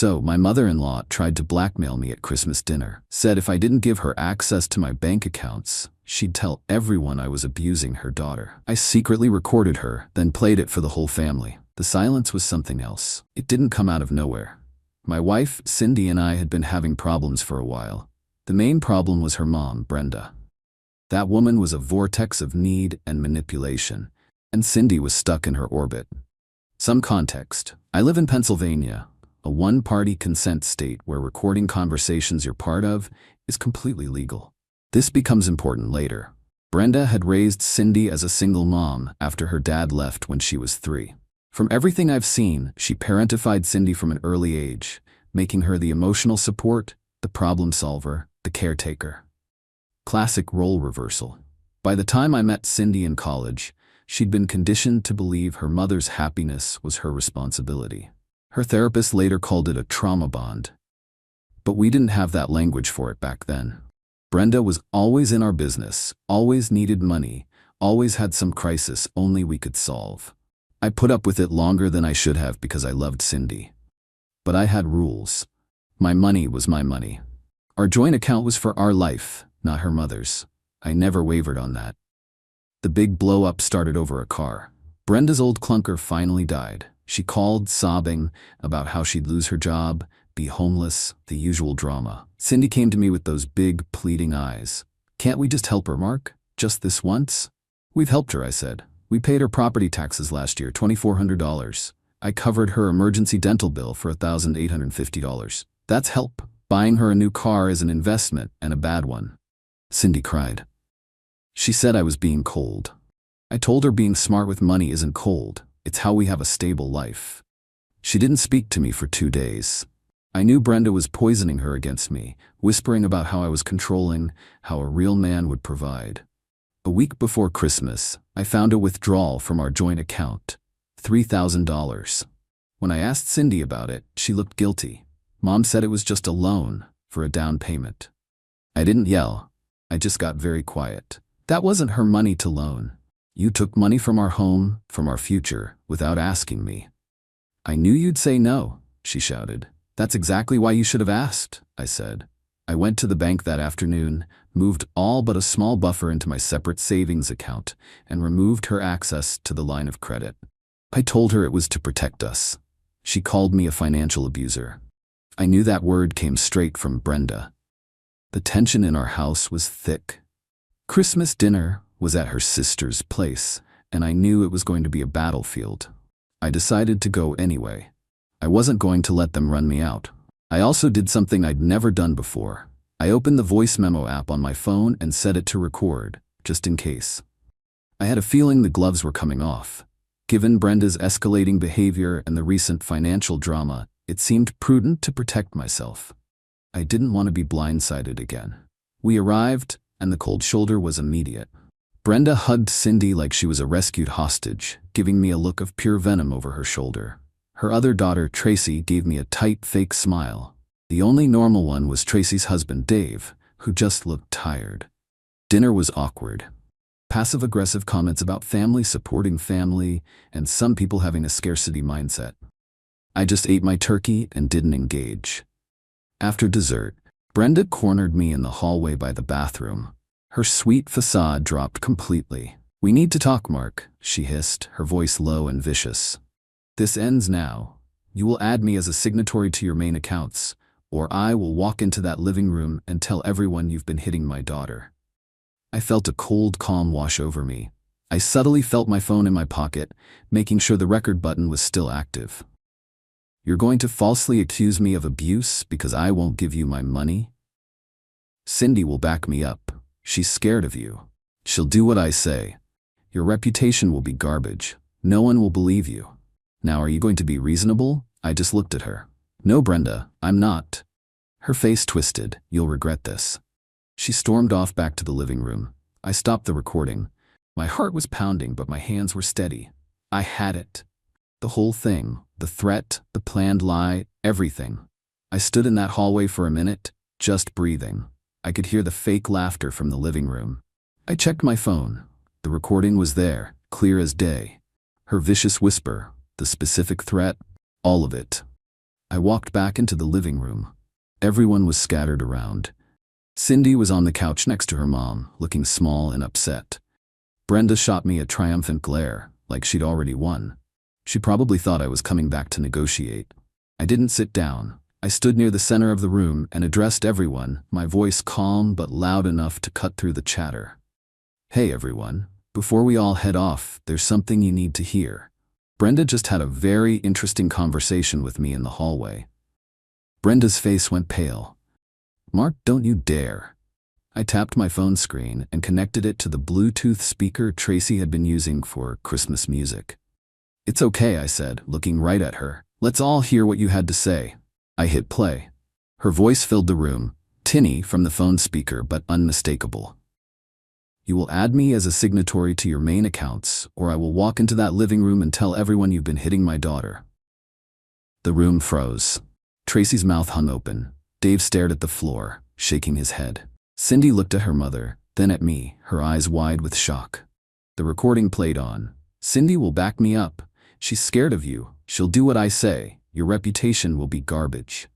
So, my mother-in-law tried to blackmail me at Christmas dinner, said if I didn't give her access to my bank accounts, she'd tell everyone I was abusing her daughter. I secretly recorded her, then played it for the whole family. The silence was something else. It didn't come out of nowhere. My wife, Cindy, and I had been having problems for a while. The main problem was her mom, Brenda. That woman was a vortex of need and manipulation, and Cindy was stuck in her orbit. Some context. I live in Pennsylvania, a one-party consent state where recording conversations you're part of is completely legal. This becomes important later. Brenda had raised Cindy as a single mom after her dad left when she was 3. From everything I've seen, she parentified Cindy from an early age, making her the emotional support, the problem solver, the caretaker. Classic role reversal. By the time I met Cindy in college, she'd been conditioned to believe her mother's happiness was her responsibility. Her therapist later called it a trauma bond. But we didn't have that language for it back then. Brenda was always in our business, always needed money, always had some crisis only we could solve. I put up with it longer than I should have because I loved Cindy. But I had rules. My money was my money. Our joint account was for our life, not her mother's. I never wavered on that. The big blow-up started over a car. Brenda's old clunker finally died. She called, sobbing, about how she'd lose her job, be homeless, the usual drama. Cindy came to me with those big, pleading eyes. "Can't we just help her, Mark? Just this once?" "We've helped her," I said. "We paid her property taxes last year, $2,400. I covered her emergency dental bill for $1,850. That's help. Buying her a new car is an investment, and a bad one." Cindy cried. She said I was being cold. I told her being smart with money isn't cold. It's how we have a stable life. She didn't speak to me for 2 days. I knew Brenda was poisoning her against me, whispering about how I was controlling, how a real man would provide. A week before Christmas, I found a withdrawal from our joint account, $3,000. When I asked Cindy about it, she looked guilty. Mom said it was just a loan for a down payment. I didn't yell. I just got very quiet. "That wasn't her money to loan. You took money from our home, from our future, without asking me." "I knew you'd say no," she shouted. "That's exactly why you should have asked," I said. I went to the bank that afternoon, moved all but a small buffer into my separate savings account, and removed her access to the line of credit. I told her it was to protect us. She called me a financial abuser. I knew that word came straight from Brenda. The tension in our house was thick. Christmas dinner was at her sister's place, and I knew it was going to be a battlefield. I decided to go anyway. I wasn't going to let them run me out. I also did something I'd never done before. I opened the voice memo app on my phone and set it to record, just in case. I had a feeling the gloves were coming off. Given Brenda's escalating behavior and the recent financial drama, it seemed prudent to protect myself. I didn't want to be blindsided again. We arrived, and the cold shoulder was immediate. Brenda hugged Cindy like she was a rescued hostage, giving me a look of pure venom over her shoulder. Her other daughter, Tracy, gave me a tight, fake smile. The only normal one was Tracy's husband, Dave, who just looked tired. Dinner was awkward. Passive-aggressive comments about family supporting family, and some people having a scarcity mindset. I just ate my turkey and didn't engage. After dessert, Brenda cornered me in the hallway by the bathroom. Her sweet facade dropped completely. "We need to talk, Mark," she hissed, her voice low and vicious. "This ends now. You will add me as a signatory to your main accounts, or I will walk into that living room and tell everyone you've been hitting my daughter." I felt a cold calm wash over me. I subtly felt my phone in my pocket, making sure the record button was still active. "You're going to falsely accuse me of abuse because I won't give you my money? Cindy will back me up. She's scared of you. She'll do what I say. Your reputation will be garbage. No one will believe you. Now are you going to be reasonable?" I just looked at her. "No, Brenda, I'm not." Her face twisted. "You'll regret this." She stormed off back to the living room. I stopped the recording. My heart was pounding, but my hands were steady. I had it. The whole thing, the threat, the planned lie, everything. I stood in that hallway for a minute, just breathing. I could hear the fake laughter from the living room. I checked my phone. The recording was there, clear as day. Her vicious whisper, the specific threat, all of it. I walked back into the living room. Everyone was scattered around. Cindy was on the couch next to her mom, looking small and upset. Brenda shot me a triumphant glare, like she'd already won. She probably thought I was coming back to negotiate. I didn't sit down. I stood near the center of the room and addressed everyone, my voice calm but loud enough to cut through the chatter. Hey everyone, before we all head off, there's something you need to hear. Brenda just had a very interesting conversation with me in the hallway. Brenda's face went pale. Mark, don't you dare. I tapped my phone screen and connected it to the Bluetooth speaker Tracy had been using for Christmas music. It's okay, I said, looking right at her. Let's all hear what you had to say. I hit play. Her voice filled the room, tinny from the phone speaker but unmistakable. You will add me as a signatory to your main accounts, or I will walk into that living room and tell everyone you've been hitting my daughter. The room froze. Tracy's mouth hung open. Dave stared at the floor, shaking his head. Cindy looked at her mother, then at me, her eyes wide with shock. The recording played on. Cindy will back me up. She's scared of you. She'll do what I say. Your reputation will be garbage.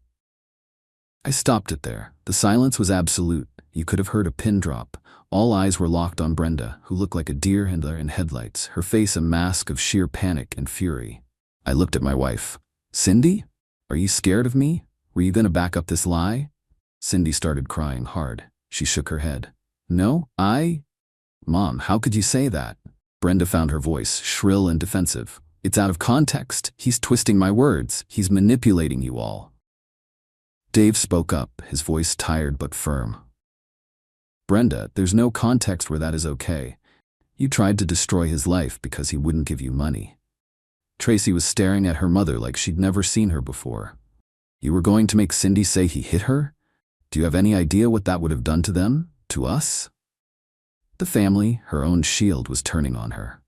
I stopped it there. The silence was absolute. You could have heard a pin drop. All eyes were locked on Brenda, who looked like a deer in headlights, her face a mask of sheer panic and fury. I looked at my wife. Cindy? Are you scared of me? Were you going to back up this lie? Cindy started crying hard. She shook her head. No, Mom, how could you say that? Brenda found her voice shrill and defensive. It's out of context. He's twisting my words. He's manipulating you all. Dave spoke up, his voice tired but firm. Brenda, there's no context where that is okay. You tried to destroy his life because he wouldn't give you money. Tracy was staring at her mother like she'd never seen her before. You were going to make Cindy say he hit her? Do you have any idea what that would have done to them? To us? The family, her own shield, was turning on her.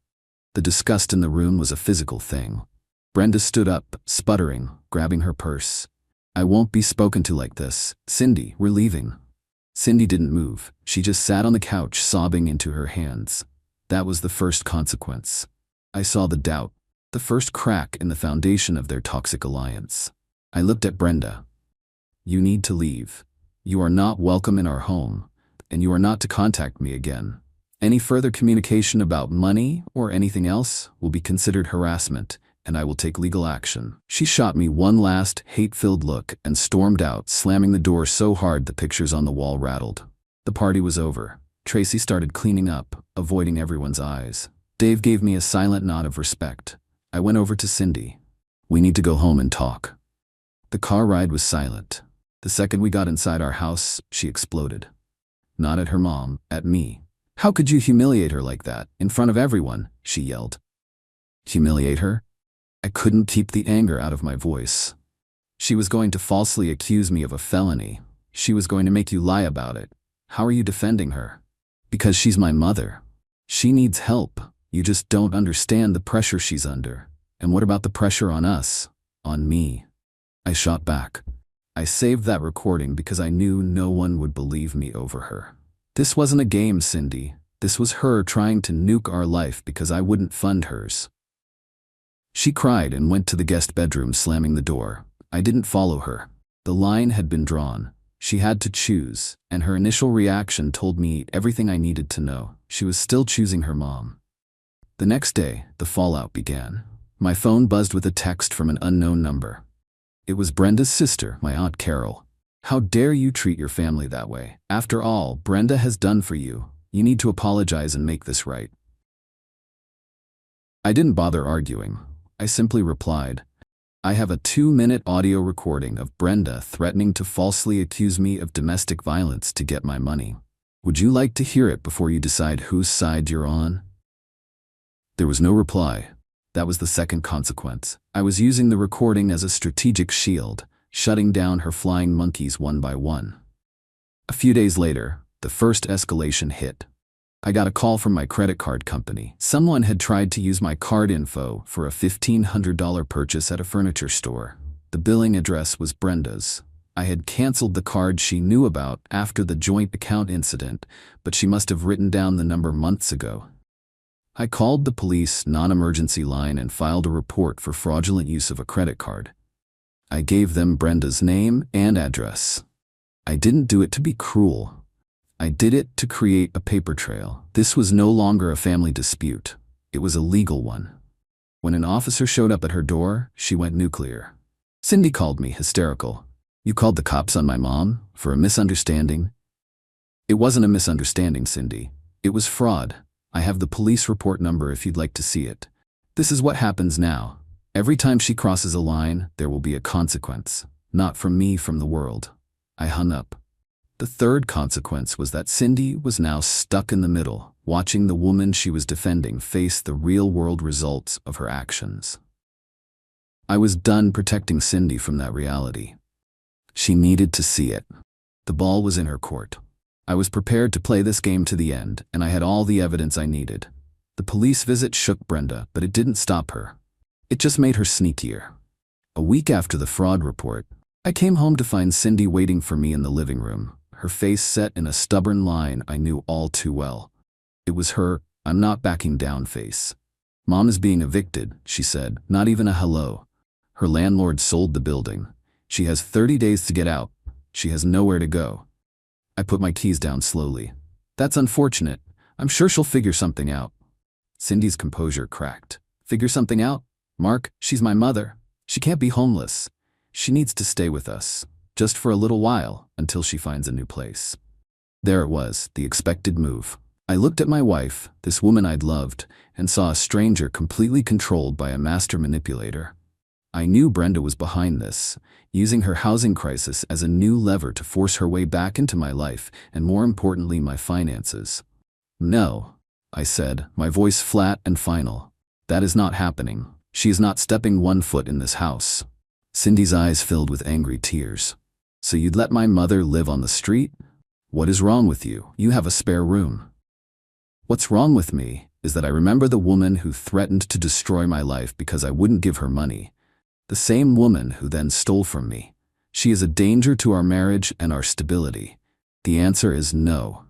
The disgust in the room was a physical thing. Brenda stood up, sputtering, grabbing her purse. I won't be spoken to like this. Cindy, we're leaving. Cindy didn't move. She just sat on the couch, sobbing into her hands. That was the first consequence. I saw the doubt, the first crack in the foundation of their toxic alliance. I looked at Brenda. You need to leave. You are not welcome in our home, and you are not to contact me again. Any further communication about money or anything else will be considered harassment, and I will take legal action. She shot me one last, hate-filled look and stormed out, slamming the door so hard the pictures on the wall rattled. The party was over. Tracy started cleaning up, avoiding everyone's eyes. Dave gave me a silent nod of respect. I went over to Cindy. We need to go home and talk. The car ride was silent. The second we got inside our house, she exploded. Not at her mom, at me. How could you humiliate her like that, in front of everyone? She yelled. Humiliate her? I couldn't keep the anger out of my voice. She was going to falsely accuse me of a felony. She was going to make you lie about it. How are you defending her? Because she's my mother. She needs help. You just don't understand the pressure she's under. And what about the pressure on us? On me? I shot back. I saved that recording because I knew no one would believe me over her. This wasn't a game, Cindy. This was her trying to nuke our life because I wouldn't fund hers. She cried and went to the guest bedroom, slamming the door. I didn't follow her. The line had been drawn. She had to choose, and her initial reaction told me everything I needed to know. She was still choosing her mom. The next day, the fallout began. My phone buzzed with a text from an unknown number. It was Brenda's sister, my Aunt Carol. How dare you treat your family that way? After all Brenda has done for you, you need to apologize and make this right. I didn't bother arguing. I simply replied, I have a 2-minute audio recording of Brenda threatening to falsely accuse me of domestic violence to get my money. Would you like to hear it before you decide whose side you're on? There was no reply. That was the second consequence. I was using the recording as a strategic shield, shutting down her flying monkeys one by one. A few days later, the first escalation hit. I got a call from my credit card company. Someone had tried to use my card info for a $1,500 purchase at a furniture store. The billing address was Brenda's. I had canceled the card she knew about after the joint account incident, but she must have written down the number months ago. I called the police non-emergency line and filed a report for fraudulent use of a credit card. I gave them Brenda's name and address. I didn't do it to be cruel. I did it to create a paper trail. This was no longer a family dispute. It was a legal one. When an officer showed up at her door, she went nuclear. Cindy called me hysterical. "You called the cops on my mom for a misunderstanding?" "It wasn't a misunderstanding, Cindy. It was fraud. I have the police report number if you'd like to see it. This is what happens now. Every time she crosses a line, there will be a consequence. Not from me, from the world." I hung up. The third consequence was that Cindy was now stuck in the middle, watching the woman she was defending face the real-world results of her actions. I was done protecting Cindy from that reality. She needed to see it. The ball was in her court. I was prepared to play this game to the end, and I had all the evidence I needed. The police visit shook Brenda, but it didn't stop her. It just made her sneakier. A week after the fraud report, I came home to find Cindy waiting for me in the living room, her face set in a stubborn line I knew all too well. It was her "I'm not backing down" face. "Mom is being evicted," she said, not even a hello. Her landlord sold the building. She has 30 days to get out. She has nowhere to go. I put my keys down slowly. "That's unfortunate. I'm sure she'll figure something out." Cindy's composure cracked. "Figure something out? Mark, she's my mother. She can't be homeless. She needs to stay with us, just for a little while, until she finds a new place." There it was, the expected move. I looked at my wife, this woman I'd loved, and saw a stranger completely controlled by a master manipulator. I knew Brenda was behind this, using her housing crisis as a new lever to force her way back into my life, and more importantly, my finances. "No," I said, my voice flat and final. "That is not happening. She is not stepping one foot in this house." Cindy's eyes filled with angry tears. "So you'd let my mother live on the street? What is wrong with you? You have a spare room." "What's wrong with me is that I remember the woman who threatened to destroy my life because I wouldn't give her money. The same woman who then stole from me. She is a danger to our marriage and our stability. The answer is no."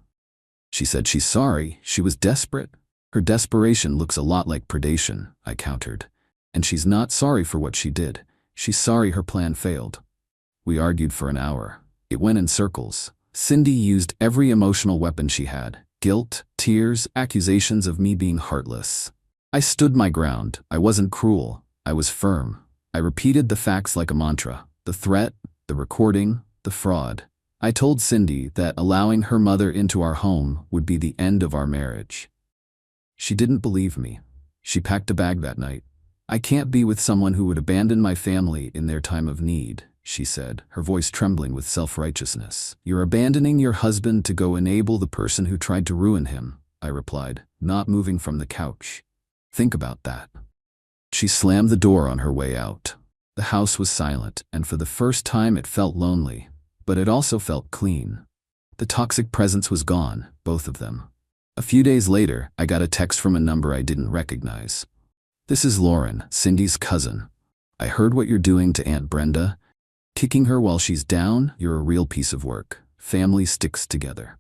She said she's sorry. She was desperate. "Her desperation looks a lot like predation," I countered. "And she's not sorry for what she did. She's sorry her plan failed." We argued for an hour. It went in circles. Cindy used every emotional weapon she had: guilt, tears, accusations of me being heartless. I stood my ground. I wasn't cruel. I was firm. I repeated the facts like a mantra: the threat, the recording, the fraud. I told Cindy that allowing her mother into our home would be the end of our marriage. She didn't believe me. She packed a bag that night. "I can't be with someone who would abandon my family in their time of need," she said, her voice trembling with self-righteousness. "You're abandoning your husband to go enable the person who tried to ruin him," I replied, not moving from the couch. "Think about that." She slammed the door on her way out. The house was silent, and for the first time it felt lonely, but it also felt clean. The toxic presence was gone, both of them. A few days later, I got a text from a number I didn't recognize. "This is Lauren, Cindy's cousin. I heard what you're doing to Aunt Brenda. Kicking her while she's down. You're a real piece of work. Family sticks together."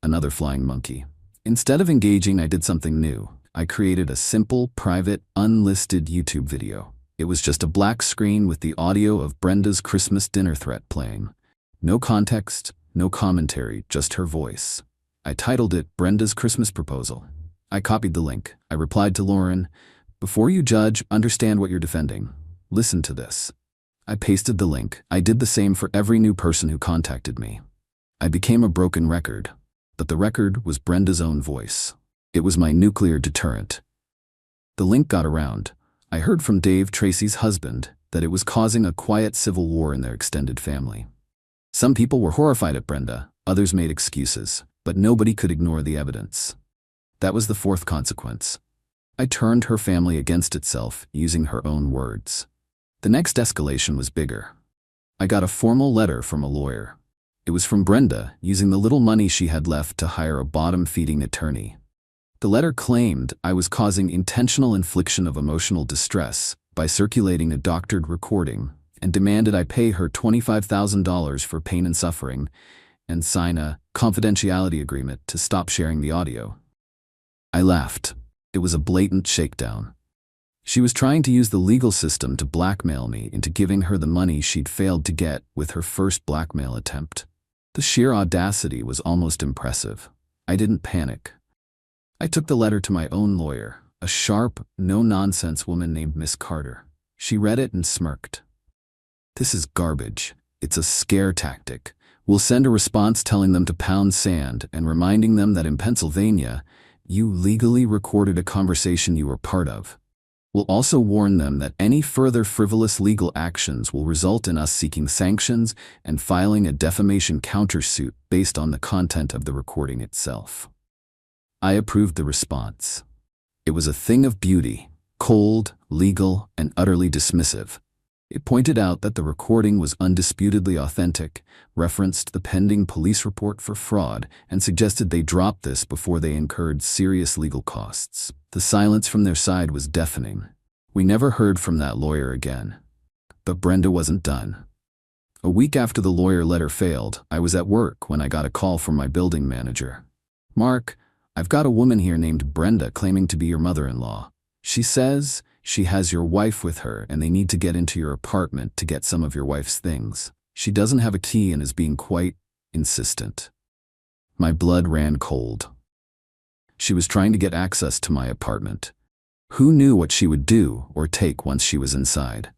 Another flying monkey. Instead of engaging, I did something new. I created a simple, private, unlisted YouTube video. It was just a black screen with the audio of Brenda's Christmas dinner threat playing. No context, no commentary, just her voice. I titled it Brenda's Christmas Proposal. I copied the link. I replied to Lauren, "Before you judge, understand what you're defending. Listen to this." I pasted the link. I did the same for every new person who contacted me. I became a broken record, but the record was Brenda's own voice. It was my nuclear deterrent. The link got around. I heard from Dave Tracy's husband that it was causing a quiet civil war in their extended family. Some people were horrified at Brenda, others made excuses, but nobody could ignore the evidence. That was the fourth consequence. I turned her family against itself using her own words. The next escalation was bigger. I got a formal letter from a lawyer. It was from Brenda, using the little money she had left to hire a bottom-feeding attorney. The letter claimed I was causing intentional infliction of emotional distress by circulating a doctored recording, and demanded I pay her $25,000 for pain and suffering and sign a confidentiality agreement to stop sharing the audio. I laughed. It was a blatant shakedown. She was trying to use the legal system to blackmail me into giving her the money she'd failed to get with her first blackmail attempt. The sheer audacity was almost impressive. I didn't panic. I took the letter to my own lawyer, a sharp, no-nonsense woman named Miss Carter. She read it and smirked. "This is garbage. It's a scare tactic. We'll send a response telling them to pound sand and reminding them that in Pennsylvania, you legally recorded a conversation you were part of. We'll also warn them that any further frivolous legal actions will result in us seeking sanctions and filing a defamation countersuit based on the content of the recording itself." I approved the response. It was a thing of beauty, cold, legal, and utterly dismissive. It pointed out that the recording was undisputedly authentic, referenced the pending police report for fraud, and suggested they drop this before they incurred serious legal costs. The silence from their side was deafening. We never heard from that lawyer again. But Brenda wasn't done. A week after the lawyer letter failed, I was at work when I got a call from my building manager. "Mark, I've got a woman here named Brenda claiming to be your mother-in-law. She says she has your wife with her and they need to get into your apartment to get some of your wife's things. She doesn't have a key and is being quite insistent." My blood ran cold. She was trying to get access to my apartment. Who knew what she would do or take once she was inside?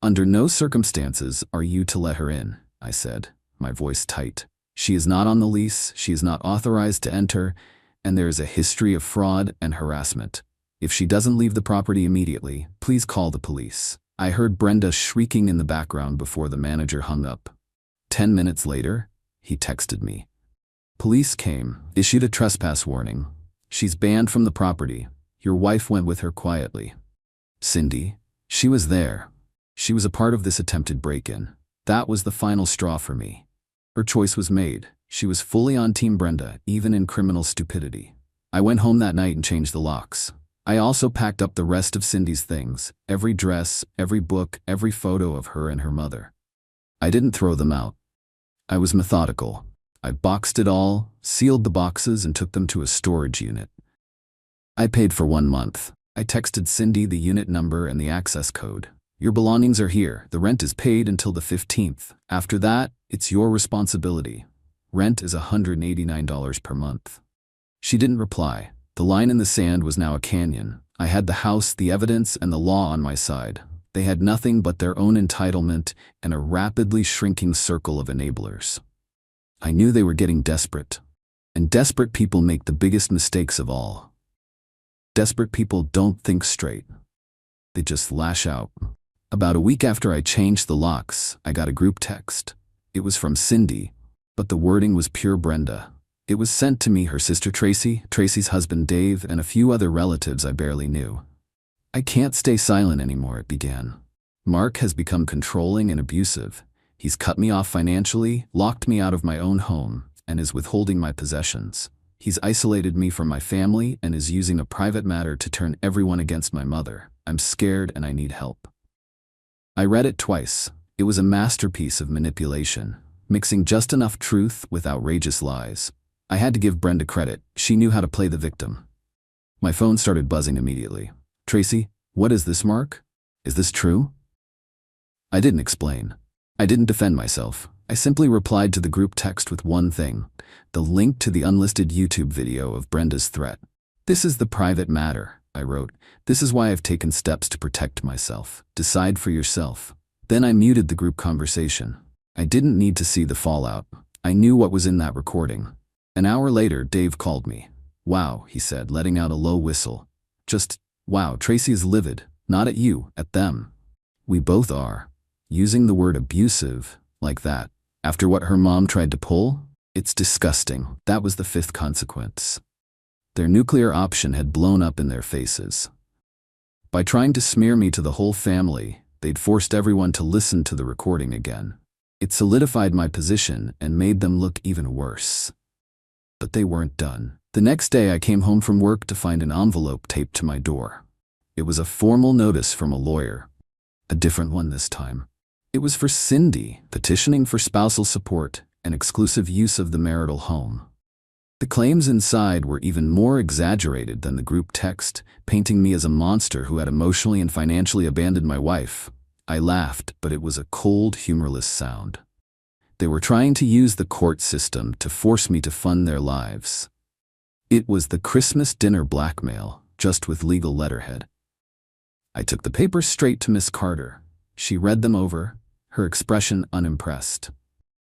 "Under no circumstances are you to let her in," I said, my voice tight. "She is not on the lease, she is not authorized to enter, and there is a history of fraud and harassment. If she doesn't leave the property immediately, please call the police." I heard Brenda shrieking in the background before the manager hung up. 10 minutes later, he texted me. "Police came, issued a trespass warning. She's banned from the property. Your wife went with her quietly." Cindy, she was there. She was a part of this attempted break-in. That was the final straw for me. Her choice was made. She was fully on Team Brenda, even in criminal stupidity. I went home that night and changed the locks. I also packed up the rest of Cindy's things, every dress, every book, every photo of her and her mother. I didn't throw them out. I was methodical. I boxed it all, sealed the boxes, and took them to a storage unit. I paid for 1 month. I texted Cindy the unit number and the access code. "Your belongings are here. The rent is paid until the 15th. After that, it's your responsibility. Rent is $189 per month." She didn't reply. The line in the sand was now a canyon. I had the house, the evidence, and the law on my side. They had nothing but their own entitlement and a rapidly shrinking circle of enablers. I knew they were getting desperate. And desperate people make the biggest mistakes of all. Desperate people don't think straight. They just lash out. About a week after I changed the locks, I got a group text. It was from Cindy, but the wording was pure Brenda. It was sent to me, her sister Tracy, Tracy's husband Dave, and a few other relatives I barely knew. "I can't stay silent anymore," it began. "Mark has become controlling and abusive. He's cut me off financially, locked me out of my own home, and is withholding my possessions. He's isolated me from my family and is using a private matter to turn everyone against my mother. I'm scared and I need help." I read it twice. It was a masterpiece of manipulation, mixing just enough truth with outrageous lies. I had to give Brenda credit. She knew how to play the victim. My phone started buzzing immediately. "Tracy, what is this, Mark? Is this true?" I didn't explain. I didn't defend myself. I simply replied to the group text with one thing: the link to the unlisted YouTube video of Brenda's threat. "This is the private matter," I wrote. "This is why I've taken steps to protect myself. Decide for yourself." Then I muted the group conversation. I didn't need to see the fallout. I knew what was in that recording. An hour later, Dave called me. "Wow," he said, letting out a low whistle. "Just, wow, Tracy is livid. Not at you, at them." We both are. Using the word abusive, like that, after what her mom tried to pull? It's disgusting. That was the 5th consequence. Their nuclear option had blown up in their faces. By trying to smear me to the whole family, they'd forced everyone to listen to the recording again. It solidified my position and made them look even worse. But they weren't done. The next day I came home from work to find an envelope taped to my door. It was a formal notice from a lawyer. A different one this time. It was for Cindy, petitioning for spousal support and exclusive use of the marital home. The claims inside were even more exaggerated than the group text, painting me as a monster who had emotionally and financially abandoned my wife. I laughed, but it was a cold, humorless sound. They were trying to use the court system to force me to fund their lives. It was the Christmas dinner blackmail, just with legal letterhead. I took the papers straight to Miss Carter. She read them over, her expression unimpressed.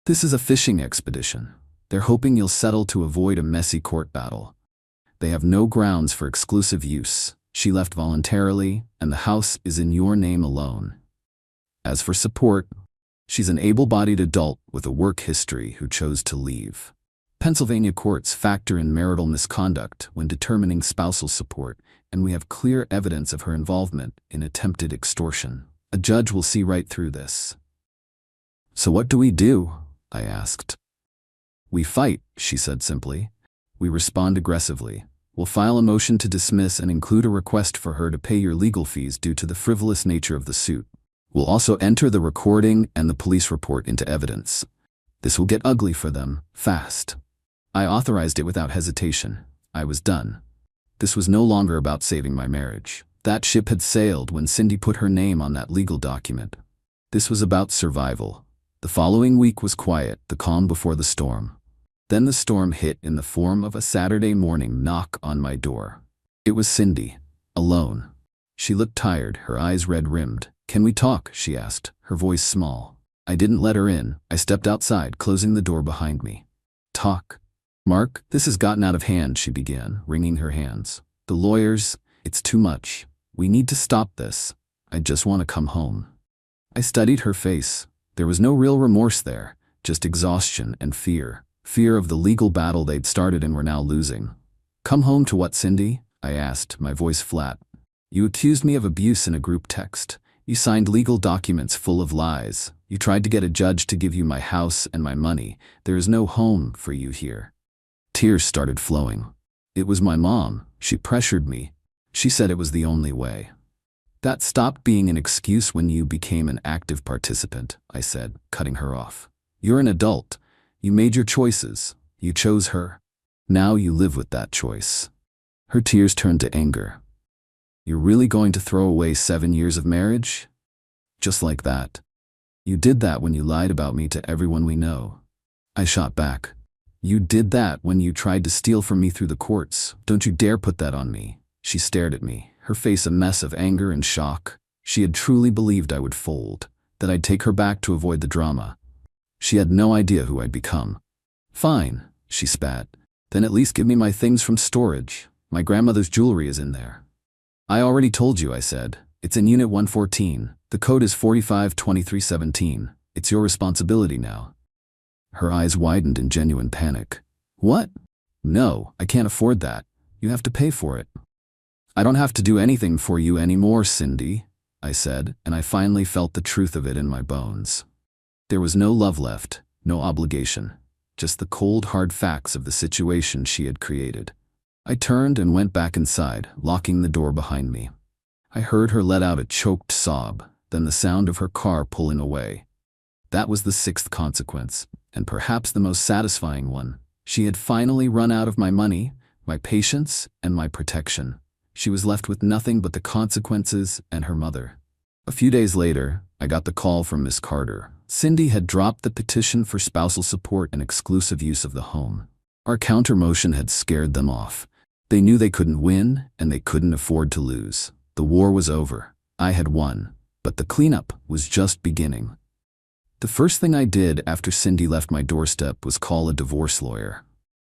"This is a fishing expedition. They're hoping you'll settle to avoid a messy court battle. They have no grounds for exclusive use. She left voluntarily, and the house is in your name alone. As for support, she's an able-bodied adult with a work history who chose to leave. Pennsylvania courts factor in marital misconduct when determining spousal support, and we have clear evidence of her involvement in attempted extortion. A judge will see right through this." "So what do we do?" I asked. "We fight," she said simply. "We respond aggressively. We'll file a motion to dismiss and include a request for her to pay your legal fees due to the frivolous nature of the suit. We'll also enter the recording and the police report into evidence. This will get ugly for them, fast." I authorized it without hesitation. I was done. This was no longer about saving my marriage. That ship had sailed when Cindy put her name on that legal document. This was about survival. The following week was quiet, the calm before the storm. Then the storm hit in the form of a Saturday morning knock on my door. It was Cindy, alone. She looked tired, her eyes red-rimmed. "Can we talk?" she asked, her voice small. I didn't let her in. I stepped outside, closing the door behind me. "Talk?" "Mark, this has gotten out of hand," she began, wringing her hands. "The lawyers, it's too much. We need to stop this. I just want to come home." I studied her face. There was no real remorse there, just exhaustion and fear. Fear of the legal battle they'd started and were now losing. "Come home to what, Cindy?" I asked, my voice flat. "You accused me of abuse in a group text. You signed legal documents full of lies. You tried to get a judge to give you my house and my money. There is no home for you here." Tears started flowing. "It was my mom. She pressured me. She said it was the only way." "That stopped being an excuse when you became an active participant," I said, cutting her off. "You're an adult. You made your choices. You chose her. Now you live with that choice." Her tears turned to anger. "You're really going to throw away 7 years of marriage? Just like that? You did that when you lied about me to everyone we know." I shot back. "You did that when you tried to steal from me through the courts. Don't you dare put that on me." She stared at me, her face a mess of anger and shock. She had truly believed I would fold, that I'd take her back to avoid the drama. She had no idea who I'd become. "Fine," she spat. "Then at least give me my things from storage. My grandmother's jewelry is in there." "I already told you," I said. "It's in Unit 114. The code is 452317. It's your responsibility now." Her eyes widened in genuine panic. "What? No, I can't afford that. You have to pay for it." "I don't have to do anything for you anymore, Cindy," I said, and I finally felt the truth of it in my bones. There was no love left, no obligation, just the cold, hard facts of the situation she had created. I turned and went back inside, locking the door behind me. I heard her let out a choked sob, then the sound of her car pulling away. That was the 6th consequence, and perhaps the most satisfying one. She had finally run out of my money, my patience, and my protection. She was left with nothing but the consequences and her mother. A few days later, I got the call from Miss Carter. Cindy had dropped the petition for spousal support and exclusive use of the home. Our counter-motion had scared them off. They knew they couldn't win, and they couldn't afford to lose. The war was over. I had won. But the cleanup was just beginning. The first thing I did after Cindy left my doorstep was call a divorce lawyer.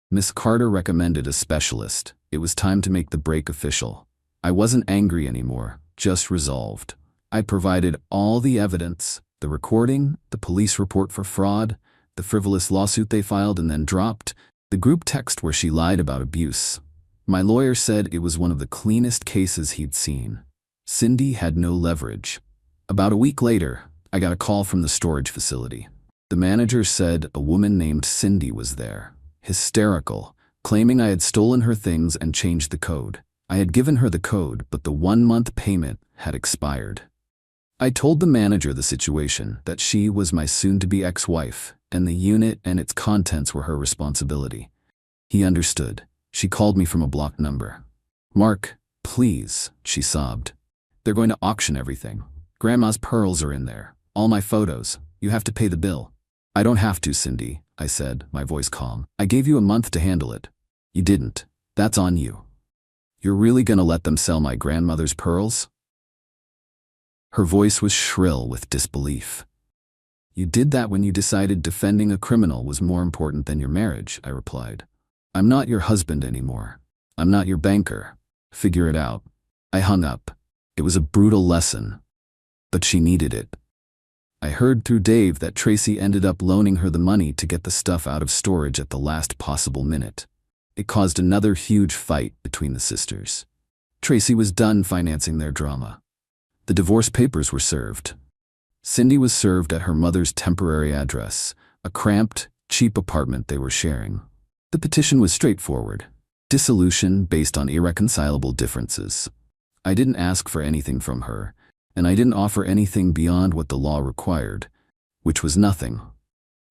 Miss Carter recommended a specialist. It was time to make the break official. I wasn't angry anymore, just resolved. I provided all the evidence, the recording, the police report for fraud, the frivolous lawsuit they filed and then dropped, the group text where she lied about abuse. My lawyer said it was one of the cleanest cases he'd seen. Cindy had no leverage. About a week later, I got a call from the storage facility. The manager said a woman named Cindy was there, hysterical, claiming I had stolen her things and changed the code. I had given her the code, but the 1-month payment had expired. I told the manager the situation, that she was my soon-to-be ex-wife, and the unit and its contents were her responsibility. He understood. She called me from a blocked number. "Mark, please," she sobbed. "They're going to auction everything. Grandma's pearls are in there. All my photos. You have to pay the bill." "I don't have to, Cindy," I said, my voice calm. "I gave you a month to handle it. You didn't. That's on you." "You're really gonna let them sell my grandmother's pearls?" Her voice was shrill with disbelief. "You did that when you decided defending a criminal was more important than your marriage," I replied. "I'm not your husband anymore. I'm not your banker. Figure it out." I hung up. It was a brutal lesson, but she needed it. I heard through Dave that Tracy ended up loaning her the money to get the stuff out of storage at the last possible minute. It caused another huge fight between the sisters. Tracy was done financing their drama. The divorce papers were served. Cindy was served at her mother's temporary address, a cramped, cheap apartment they were sharing. The petition was straightforward: dissolution based on irreconcilable differences. I didn't ask for anything from her, and I didn't offer anything beyond what the law required, which was nothing.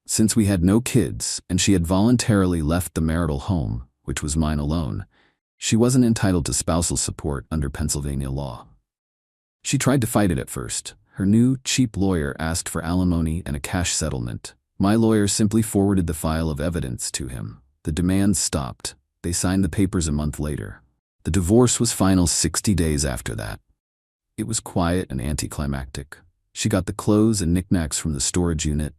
Since we had no kids and she had voluntarily left the marital home, which was mine alone, she wasn't entitled to spousal support under Pennsylvania law. She tried to fight it at first. Her new, cheap lawyer asked for alimony and a cash settlement. My lawyer simply forwarded the file of evidence to him. The demands stopped. They signed the papers a month later. The divorce was final 60 days after that. It was quiet and anticlimactic. She got the clothes and knickknacks from the storage unit.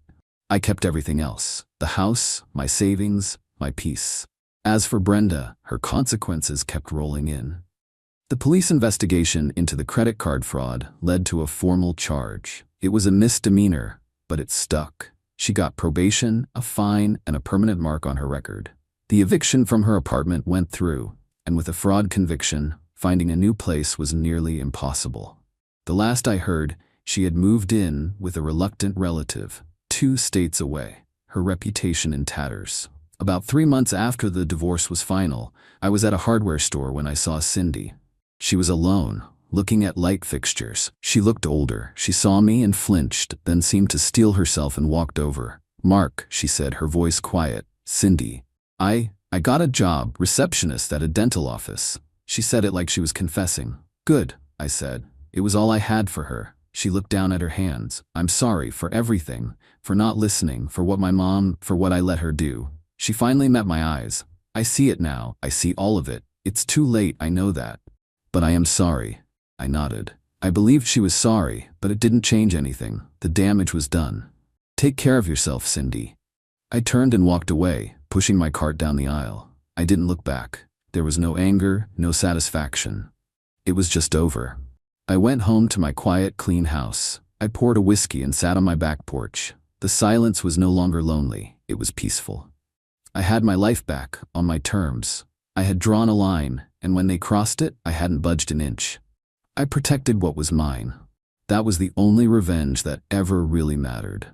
I kept everything else: the house, my savings, my peace. As for Brenda, her consequences kept rolling in. The police investigation into the credit card fraud led to a formal charge. It was a misdemeanor, but it stuck. She got probation, a fine, and a permanent mark on her record. The eviction from her apartment went through, and with a fraud conviction, finding a new place was nearly impossible. The last I heard, she had moved in with a reluctant relative, 2 states away, her reputation in tatters. About 3 months after the divorce was final, I was at a hardware store when I saw Cindy. She was alone, looking at light fixtures. She looked older. She saw me and flinched, then seemed to steel herself and walked over. "Mark," she said, her voice quiet. "Cindy. I got a job, receptionist at a dental office." She said it like she was confessing. "Good," I said. It was all I had for her. She looked down at her hands. "I'm sorry for everything, for not listening, for what I let her do." She finally met my eyes. "I see it now. I see all of it. It's too late, I know that. But I am sorry." I nodded. I believed she was sorry, but it didn't change anything. The damage was done. "Take care of yourself, Cindy." I turned and walked away, pushing my cart down the aisle. I didn't look back. There was no anger, no satisfaction. It was just over. I went home to my quiet, clean house. I poured a whiskey and sat on my back porch. The silence was no longer lonely. It was peaceful. I had my life back, on my terms. I had drawn a line, and when they crossed it, I hadn't budged an inch. I protected what was mine. That was the only revenge that ever really mattered.